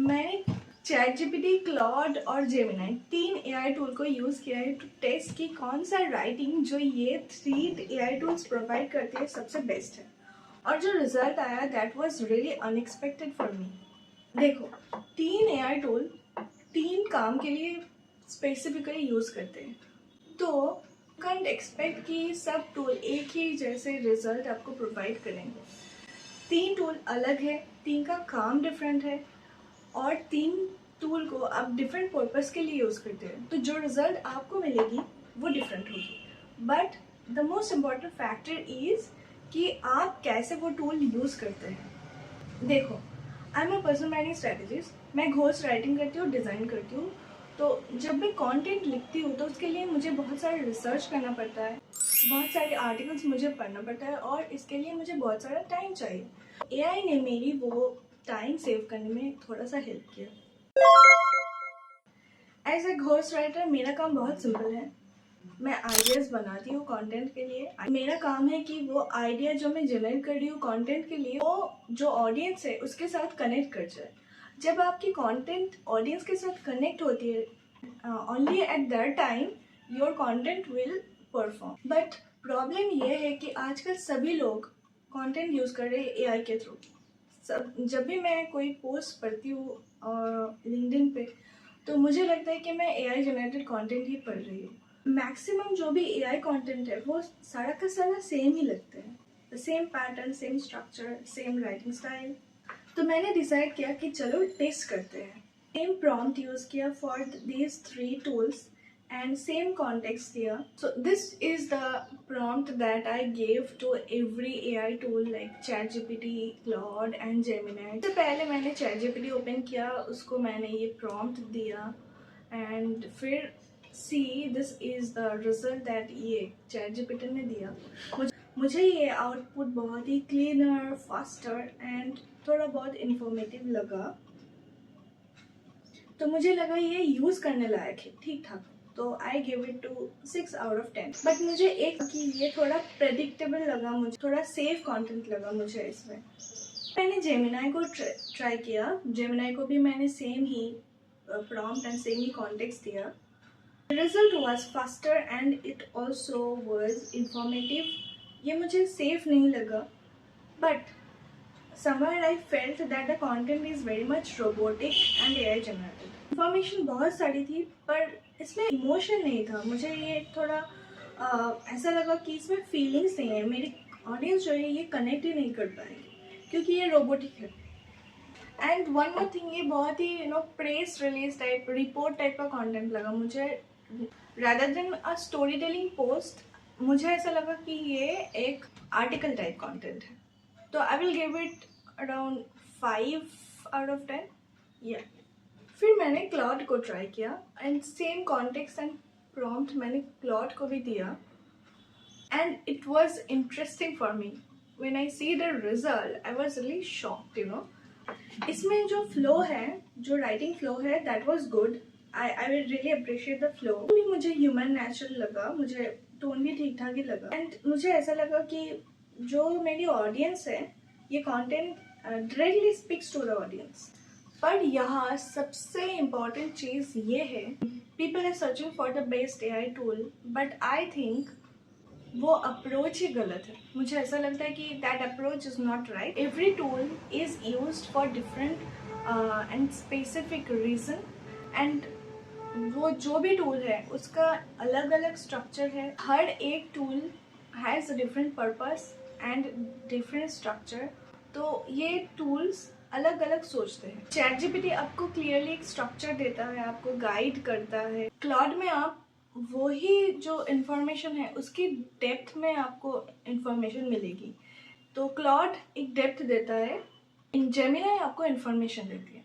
मैंने ChatGPT, Claude और Gemini 3 AI tool को यूज़ किया है टू टेस्ट कि कौन सा राइटिंग जो ये 3 AI टूल्स प्रोवाइड करते हैं सबसे बेस्ट है, और जो रिजल्ट आया that was really unexpected for me. देखो, 3 AI टूल 3 काम के लिए स्पेसिफिकली यूज़ करते हैं, तो कैंट एक्सपेक्ट कि सब टूल एक ही जैसे रिजल्ट आपको प्रोवाइड करेंगे। 3 टूल अलग है, 3 का काम डिफरेंट है, और 3 टूल को आप डिफरेंट पर्पस के लिए यूज़ करते हैं, तो जो रिजल्ट आपको मिलेगी वो डिफरेंट होगी। But the most important factor is कि आप कैसे वो टूल यूज़ करते हैं। देखो, I am a personal branding strategist, मैं घोस्ट राइटिंग करती हूँ, डिज़ाइन करती हूँ। तो जब मैं कंटेंट लिखती हूँ तो उसके लिए मुझे बहुत सारा रिसर्च करना पड़ता है, बहुत सारे आर्टिकल्स मुझे पढ़ना पड़ता है, और इसके लिए मुझे बहुत सारा टाइम चाहिए। एआई ने मेरी वो टाइम सेव करने में थोड़ा सा हेल्प किया। एज ए घोस्ट राइटर मेरा काम बहुत सिंपल है। मैं आइडियाज़ बनाती हूँ कंटेंट के लिए। मेरा काम है कि वो आइडिया जो मैं जनरेट कर रही हूँ कंटेंट के लिए, वो जो ऑडियंस है उसके साथ कनेक्ट कर जाए। जब आपकी कंटेंट ऑडियंस के साथ कनेक्ट होती है, only at that time your content will perform. But problem ये है कि आजकल सभी लोग कंटेंट यूज़ कर रहे हैं एआई के थ्रू। जब भी मैं कोई पोस्ट पढ़ती हूँ लिंक्डइन पे, तो मुझे लगता है कि मैं एआई जनरेटेड कंटेंट ही पढ़ रही हूँ। मैक्सिमम जो भी एआई कंटेंट है वो सारा का सारा सेम ही लगते हैं, same pattern, same structure, same writing style. तो मैंने डिसाइड किया कि चलो टेस्ट करते हैं। सेम प्रॉम्प्ट यूज़ किया for these 3 tools and same context here. So this is the prompt that I gave to every AI tool like ChatGPT, Claude and Gemini. तो पहले मैंने ChatGPT ओपन किया, उसको मैंने ये prompt दिया, and फिर see this is the result that ये ChatGPT ने दिया। मुझे ये आउटपुट बहुत ही क्लीनर, फास्टर एंड थोड़ा बहुत इंफॉर्मेटिव लगा, तो मुझे लगा ये यूज़ करने लायक है, ठीक ठाक। तो I give it to 6 out of 10। But मुझे एक कि ये थोड़ा प्रेडिक्टेबल लगा, मुझे थोड़ा सेफ कंटेंट लगा मुझे इसमें। मैंने जेमिनाई को ट्राई किया। जेमिनाई को भी मैंने सेम ही प्रॉम्प्ट एंड सेम ही कॉन्टेक्स्ट दिया। Result was faster and it also was informative. ये मुझे सेफ नहीं लगा, but somewhere I felt that the content is very much robotic and AI generated. Information बहुत सारी थी पर इसमें इमोशन नहीं था। मुझे ये थोड़ा ऐसा लगा कि इसमें फीलिंग्स नहीं है, मेरी ऑडियंस जो है ये कनेक्ट ही नहीं कर पाएगी क्योंकि ये रोबोटिक है। एंड वन मोर थिंग, ये बहुत ही press release type, report type का कंटेंट लगा मुझे, rather than a story telling post. मुझे ऐसा लगा कि ये एक आर्टिकल टाइप कंटेंट है, तो I will give it around 5 out of 10। या फिर मैंने क्लॉड को ट्राई किया and same context and prompt मैंने क्लॉड को भी दिया, and it was interesting for me. When I see the result I was really shocked. इसमें जो फ्लो है, जो राइटिंग फ्लो है, that was good. I will really appreciate the flow भी। मुझे ह्यूमन नेचुरल लगा, मुझे टोन भी ठीक ठाक ही लगा, एंड मुझे ऐसा लगा कि जो मेरी ऑडियंस है ये content directly speaks to the audience. पर यहाँ सबसे इम्पॉर्टेंट चीज़ ये है, people are searching for the best AI tool, but I think वो अप्रोच ही गलत है। मुझे ऐसा लगता है कि that approach is not right. Every tool is used for different and specific reason, and वो जो भी टूल है उसका अलग अलग स्ट्रक्चर है। हर एक tool has a different purpose and different structure, तो ये टूल्स अलग अलग सोचते हैं। ChatGPT आपको क्लियरली एक स्ट्रक्चर देता है, आपको गाइड करता है। क्लाउड में आप वही जो इन्फॉर्मेशन है उसकी डेप्थ में आपको इन्फॉर्मेशन मिलेगी, तो क्लाउड एक डेप्थ देता है, जेमिनी आपको इन्फॉर्मेशन देती है।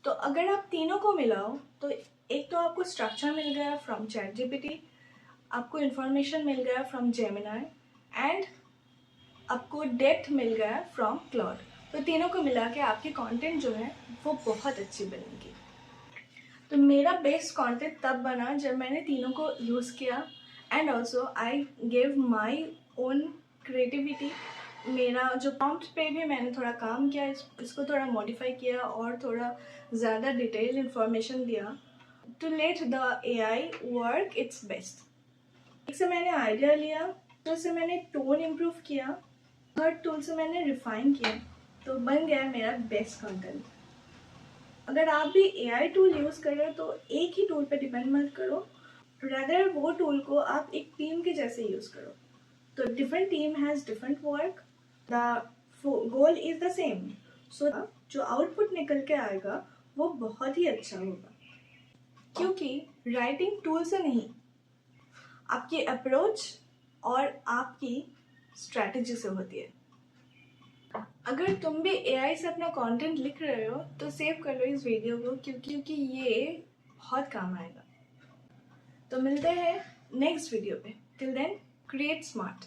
तो अगर आप तीनों को मिलाओ तो एक तो आपको स्ट्रक्चर मिल गया फ्रॉम ChatGPT, आपको इन्फॉर्मेशन मिल गया फ्रॉम जेमिनी, एंड आपको डेप्थ मिल गया फ्रॉम क्लाउड। तो तीनों को मिला के आपकी कंटेंट जो है वो बहुत अच्छी बनेगी। तो मेरा बेस्ट कंटेंट तब बना जब मैंने तीनों को यूज़ किया, and also I gave my own creativity मेरा जो प्रॉम्प्ट पे भी मैंने थोड़ा काम किया, इसको थोड़ा मॉडिफाई किया और थोड़ा ज़्यादा डिटेल इंफॉर्मेशन दिया to let the AI work its best. एक से मैंने आइडिया लिया, तो उससे मैंने टोन इम्प्रूव किया, हर टूल से मैंने रिफाइन किया, तो बन गया मेरा बेस्ट कंटेंट। अगर आप भी AI टूल यूज़ कर रहे हो तो एक ही टूल पे डिपेंड मत करो, रादर वो टूल को आप एक टीम के जैसे यूज़ करो। तो different team has different work, the goal is the same, so जो आउटपुट निकल के आएगा वो बहुत ही अच्छा होगा। क्योंकि राइटिंग टूल से नहीं, आपकी अप्रोच और आपकी स्ट्रैटेजी से होती है। अगर तुम भी AI से अपना कंटेंट लिख रहे हो तो सेव कर लो इस वीडियो को, क्योंकि ये बहुत काम आएगा। तो मिलते हैं नेक्स्ट वीडियो पे। Till then create smart.